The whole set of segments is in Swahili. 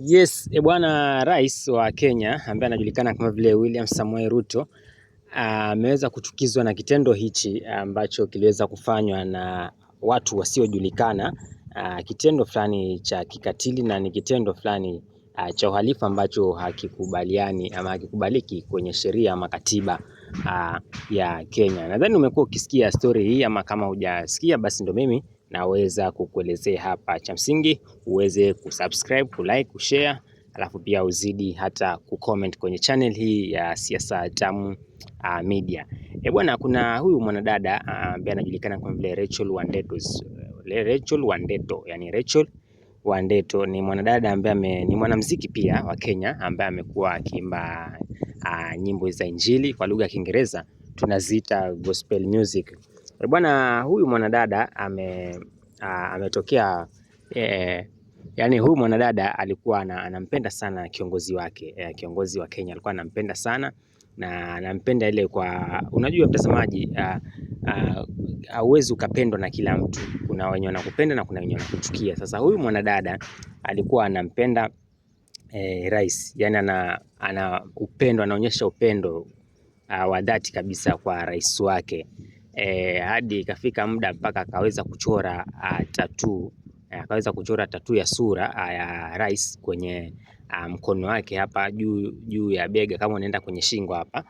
Yes, bwana rais wa Kenya ambaye anajulikana kama vile William Samoei Ruto ameweza kuchukizwa na kitendo hichi ambacho kiliweza kufanywa na watu wasiojulikana. Kitendo fulani cha kikatili na ni kitendo fulani cha uhalifu ambacho hakikubaliani ama hakikubaliki kwenye sheria ama katiba ya Kenya. Nadhani umekuwa ukisikia story hii, ama kama hujasikia basi ndo mimi naweza kukuelezea hapa. Cha msingi uweze kusubscribe, kulike, kushare, alafu pia uzidi hata kucomment kwenye channel hii ya Siasa Tamu Media. Bwana, kuna huyu mwanadada ambaye anajulikana kama vile Rachel Wandeto ni mwanadada ambaye ni mwanamuziki pia wa Kenya ambaye amekuwa akiimba nyimbo za Injili kwa lugha ya Kiingereza tunaziita gospel music. Bwana, huyu mwanadada ametokea yani huyu mwanadada alikuwa anampenda sana kiongozi wake, kiongozi wa Kenya alikuwa anampenda sana na anampenda ile kwa, unajua mtazamaji, hauwezi ukapendwa na kila mtu. Kuna wenye wanakupenda na kuna wenye wanakuchukia. Sasa huyu mwanadada alikuwa anampenda rais, yani ana upendo, anaonyesha upendo wa dhati kabisa kwa rais wake. Hadi ikafika muda mpaka akaweza kuchora tattoo ya sura ya rais kwenye mkono wake hapa juu ya bega. Kama unaenda kwenye shingo hapa,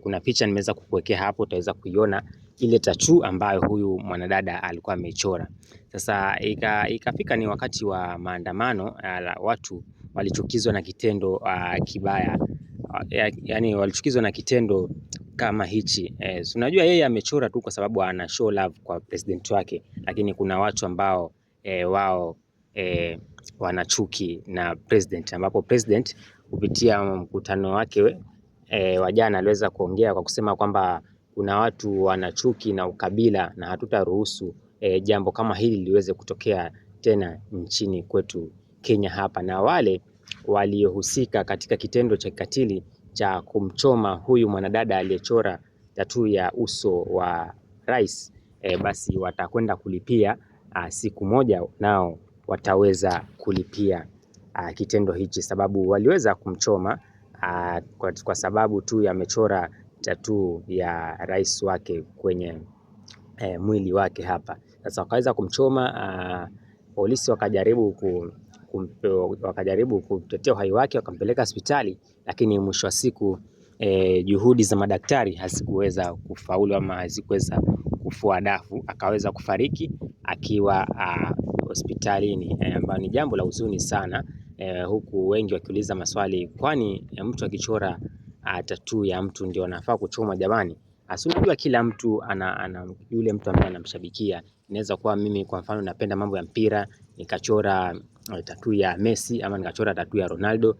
kuna picha nimeweza kukuwekea hapo, utaweza kuiona ile tattoo ambayo huyu mwanadada alikuwa amechora. Sasa ikafika ni wakati wa maandamano, watu walichukizwa na kitendo kibaya, yani walichukizwa na kitendo kama hichi. Unajua yeye amechora tu kwa sababu ana show love kwa president wake, lakini kuna watu ambao wao wanachuki na president, ambapo president kupitia mkutano wake wa jana aliweza kuongea kwa kusema kwamba kuna watu wanachuki na ukabila na hatutaruhusu jambo kama hili liweze kutokea tena nchini kwetu Kenya hapa. Na wale waliohusika katika kitendo cha kikatili cha kumchoma huyu mwanadada aliyechora tattoo ya uso wa rais, basi watakwenda kulipia siku moja, nao wataweza kulipia kitendo hichi, sababu waliweza kumchoma kwa sababu tu yamechora tattoo ya rais wake kwenye mwili wake hapa. Sasa wakaweza kumchoma, polisi wakajaribu kutetea uhai wake, wakampeleka hospitali, lakini mwisho wa siku juhudi za madaktari hazikuweza kufaulu ama hazikuweza kufua dafu, akaweza kufariki akiwa hospitalini, ambayo ni jambo la huzuni sana, huku wengi wakiuliza maswali, kwani mtu akichora tattoo ya mtu ndio anafaa kuchoma jamani? Unajua kila mtu ana yule mtu ambaye anamshabikia. Inaweza kuwa mimi kwa mfano napenda mambo ya mpira, nikachora tattoo ya Messi ama nikachora tattoo ya Ronaldo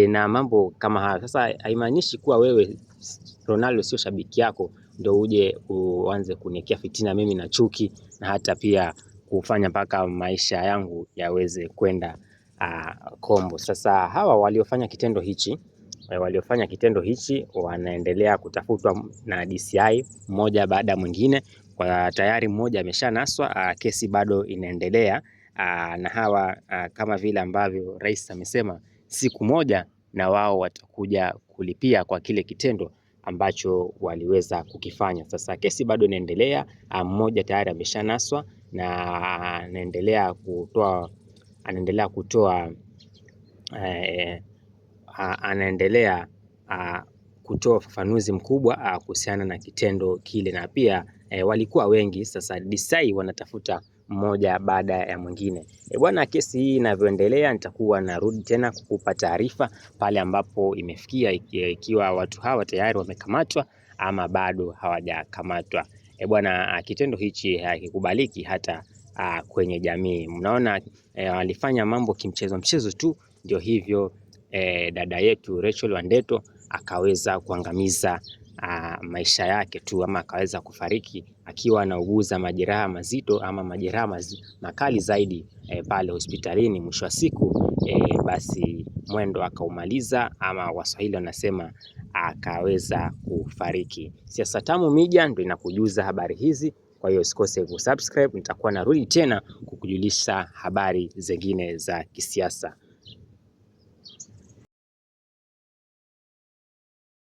na mambo kama haya. Sasa haimaanishi kuwa wewe Ronaldo sio shabiki yako ndio uje uanze kuniekea fitina mimi na chuki, na hata pia kufanya mpaka maisha yangu yaweze kwenda kombo. Sasa hawa waliofanya kitendo hichi wanaendelea kutafutwa na DCI mmoja baada mwingine. Kwa tayari mmoja ameshanaswa, kesi bado inaendelea, na hawa kama vile ambavyo rais amesema siku moja na wao watakuja kulipia kwa kile kitendo ambacho waliweza kukifanya. Sasa kesi bado inaendelea, mmoja tayari ameshanaswa na anaendelea kutoa ufafanuzi mkubwa kuhusiana na kitendo kile, na pia walikuwa wengi. Sasa DCI wanatafuta mmoja baada ya mwingine. Bwana, kesi hii inavyoendelea nitakuwa narudi tena kukupa taarifa pale ambapo imefikia, ikiwa watu hawa tayari wamekamatwa ama bado hawajakamatwa. Bwana, kitendo hichi hakikubaliki hata kwenye jamii. Mnaona walifanya mambo kimchezo tu, ndio hivyo dada yetu Rachel Wandeto akaweza kuangamiza maisha yake tu, ama akaweza kufariki akiwa anauguza majeraha mazito ama majeraha makali zaidi pale hospitalini. Mwisho wa siku basi mwendo akaumaliza, ama Waswahili wanasema akaweza kufariki. Siasa Tamu Media ndio inakujuza habari hizi, kwa hiyo usikose kusubscribe. Nitakuwa narudi tena kukujulisha habari zingine za kisiasa.